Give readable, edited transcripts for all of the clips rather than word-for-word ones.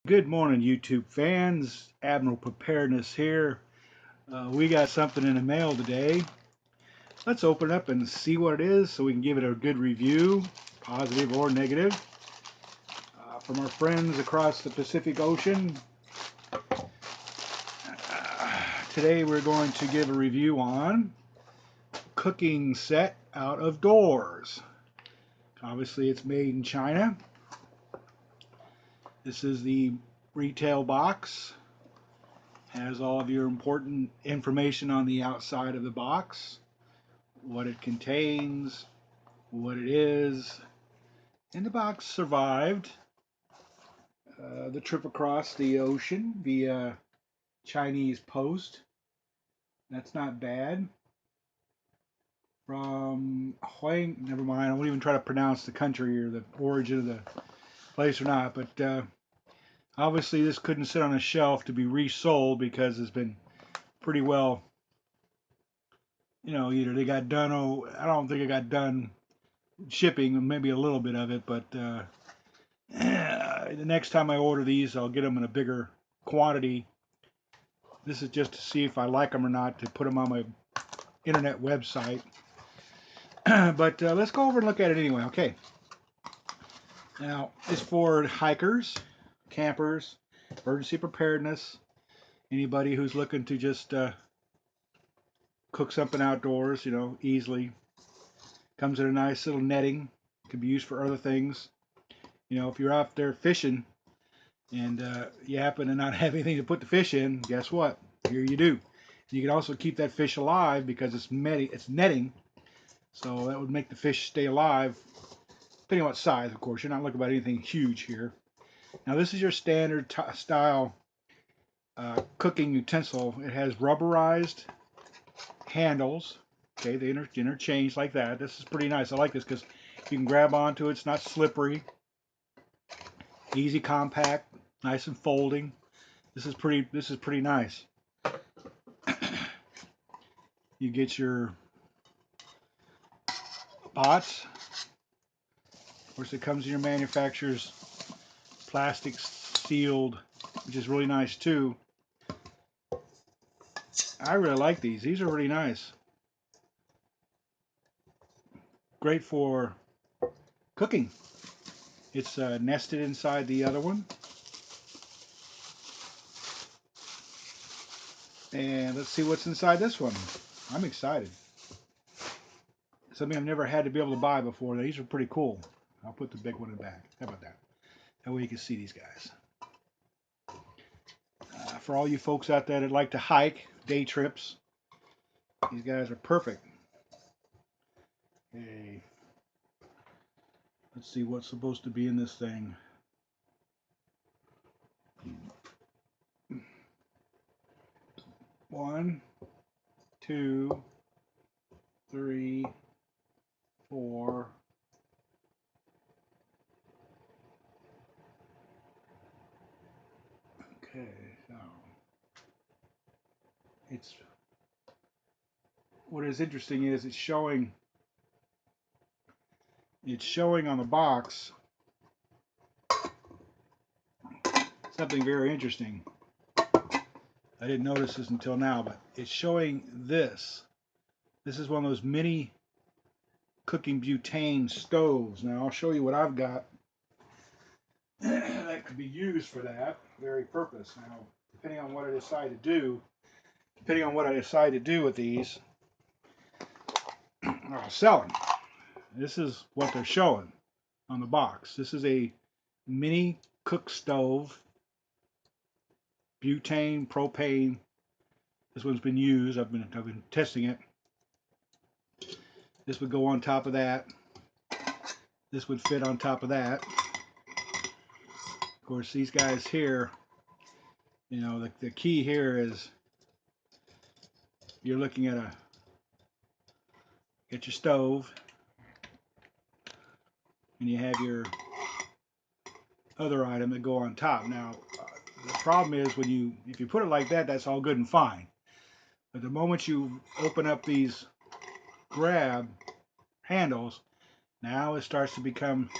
Good morning, YouTube fans. Admiral Preparedness here. We got something in the mail today. Let's open it up and see what it is so we can give it a good review, positive or negative, from our friends across the Pacific Ocean. Today we're going to give a review on cooking set out of doors. Obviously it's made in China. This is the retail box. Has all of your important information on the outside of the box, what it contains, what it is. And the box survived the trip across the ocean via Chinese post. That's not bad. From Huang, never mind, I won't even try to pronounce the country or the origin of the place or not, but obviously this couldn't sit on a shelf to be resold because it's been pretty well, either they got done, I don't think it got done shipping, maybe a little bit of it, but the next time I order these, I'll get them in a bigger quantity. This is just to see if I like them or not, to put them on my internet website. But let's go over and look at it anyway. Okay. Now, it's for hikers, campers, emergency preparedness, anybody who's looking to just cook something outdoors, easily. Comes in a nice little netting. Could be used for other things. If you're out there fishing and you happen to not have anything to put the fish in, guess what? Here you do. You can also keep that fish alive because it's netting, so that would make the fish stay alive, depending on what size, of course. You're not looking at anything huge here. Now this is your standard style cooking utensil. It has rubberized handles. Okay, they interchange like that. This is pretty nice. I like this because you can grab onto it. It's not slippery. Easy, compact, nice and folding. This is pretty nice. You get your pots. Of course, it comes in your manufacturer's plastic sealed, which is really nice too. I really like these. These are really nice. Great for cooking. It's nested inside the other one. And let's see what's inside this one. I'm excited. Something I've never had to be able to buy before. These are pretty cool. I'll put the big one in the back. How about that? That way you can see these guys. For all you folks out there that like to hike, day trips, these guys are perfect. Okay. Let's see what's supposed to be in this thing. One, two, three, four. Okay, so it's, what is interesting is it's showing on the box something very interesting. I didn't notice this until now, but it's showing this. This is one of those mini cooking butane stoves. Now I'll show you what I've got that could be used for that very purpose. Now, depending on what I decide to do with these, I'll sell them. This is what they're showing on the box. This is a mini cook stove, butane, propane. This one's been used. I've been testing it. This would go on top of that. This would fit on top of that. Of course, these guys here, the key here is you're looking at your stove, and you have your other item that go on top. Now, the problem is if you put it like that, that's all good and fine. But the moment you open up these grab handles, now it starts to become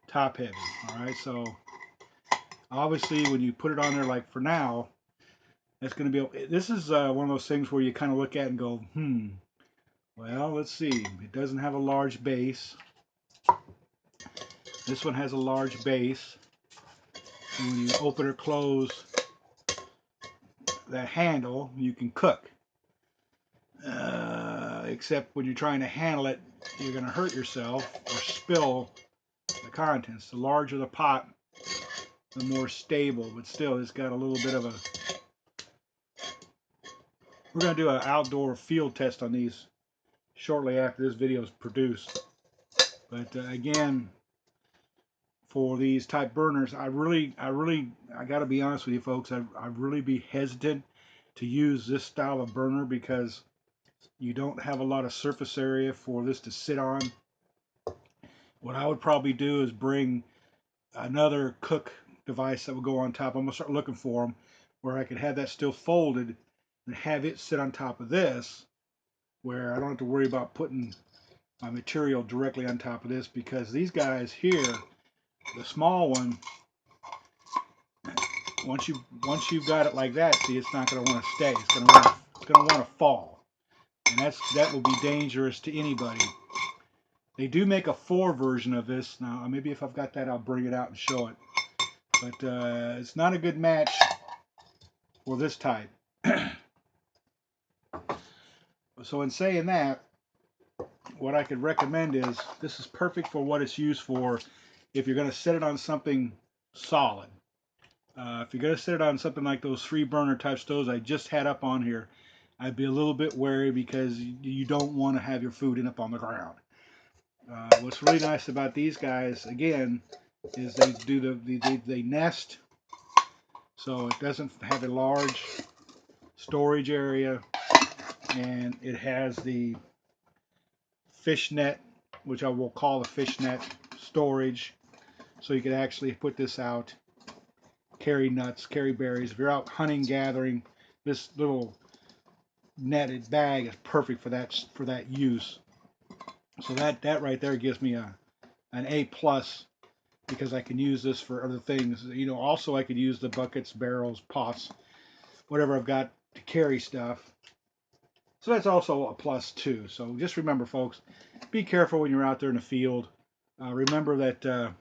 top heavy. All right, so Obviously, when you put it on there, like for now, it's going to be, this is one of those things where you kind of look at and go, well, let's see. It doesn't have a large base. This one has a large base. And when you open or close that handle, you can cook. Except when you're trying to handle it, you're going to hurt yourself or spill the contents. The larger the pot, the more stable, but still it's got a little bit of a... We're going to do an outdoor field test on these shortly after this video is produced. But again, for these type burners, I got to be honest with you folks, I'd really be hesitant to use this style of burner because you don't have a lot of surface area for this to sit on. What I would probably do is bring another cook device that would go on top. I'm going to start looking for them where I could have that still folded and have it sit on top of this, where I don't have to worry about putting my material directly on top of this, because these guys here, the small one, once you've got it like that, see, it's not going to want to stay. It's going to want to fall, and that will be dangerous to anybody. They do make a 4 version of this. Now, maybe if I've got that, I'll bring it out and show it. But it's not a good match for this type. So in saying that, what I could recommend is, this is perfect for what it's used for if you're going to set it on something solid. If you're going to set it on something like those 3 burner type stoves I just had up on here, I'd be a little bit wary, because you don't want to have your food end up on the ground. What's really nice about these guys, again, is they nest, so it doesn't have a large storage area, and it has the fishnet, which I will call the fishnet storage, so you can actually put this out, carry nuts, carry berries. If you're out hunting, gathering, this little netted bag is perfect for that use. So that right there gives me an A+, because I can use this for other things. You know, also I could use the buckets, barrels, pots, whatever I've got to carry stuff. So that's also a plus too. So just remember, folks, be careful when you're out there in the field. Remember that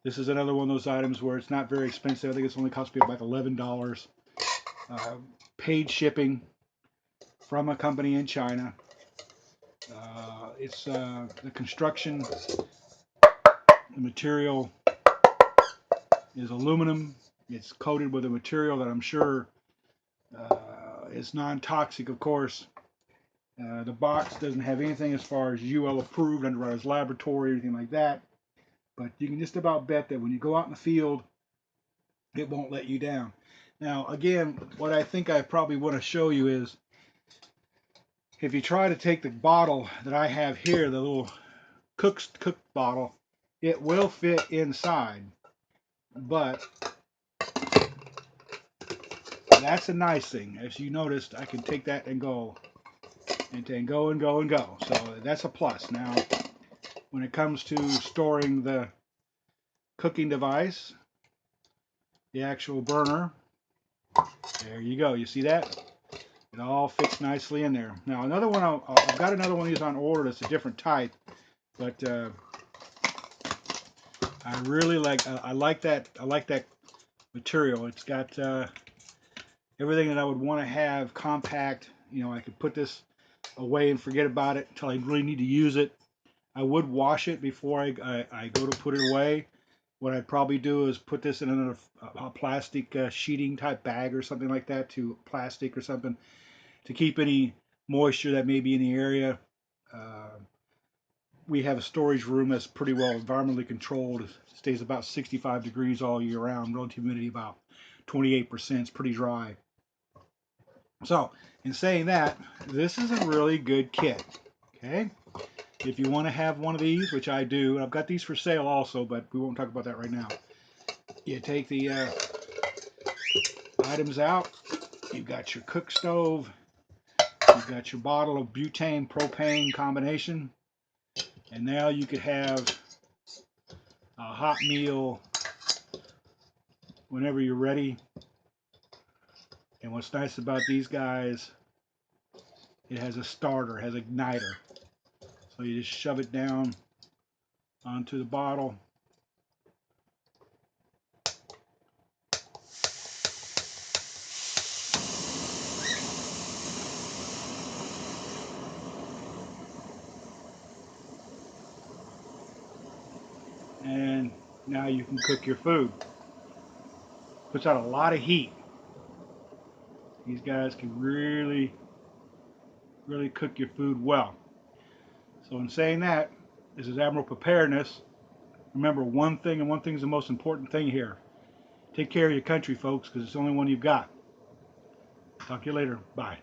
this is another one of those items where it's not very expensive. I think it's only cost me about $11. Paid shipping from a company in China. It's the construction, the material is aluminum. It's coated with a material that I'm sure is non-toxic, of course. The box doesn't have anything as far as UL approved, Underwriters Laboratory, or anything like that. But you can just about bet that when you go out in the field, it won't let you down. Now, again, what I think I probably want to show you is, if you try to take the bottle that I have here, the little cook bottle, it will fit inside. But that's a nice thing. As you noticed, I can take that and go, and go and go and go. So that's a plus. Now, when it comes to storing the cooking device, the actual burner, there you go. You see that? It all fits nicely in there. Now, another one, I've got another one of these on order that's a different type, but I really like, I like that material. It's got everything that I would want to have compact. You know, I could put this away and forget about it until I really need to use it. I would wash it before I go to put it away. What I'd probably do is put this in a plastic sheeting type bag or something like that, to plastic or something, to keep any moisture that may be in the area. We have a storage room that's pretty well environmentally controlled. It stays about 65 degrees all year round. Relative humidity about 28%. It's pretty dry. So, in saying that, this is a really good kit. Okay? If you want to have one of these, which I do, and I've got these for sale also, but we won't talk about that right now. You take the items out. You've got your cook stove. You've got your bottle of butane propane combination. And now you could have a hot meal whenever you're ready. And what's nice about these guys, it has a starter, has an igniter. So you just shove it down onto the bottle. And now you can cook your food. Puts out a lot of heat. These guys can really cook your food well. So in saying that, this is Admiral Preparedness. Remember one thing, and one thing is the most important thing here. Take care of your country, folks, because it's the only one you've got. Talk to you later. Bye.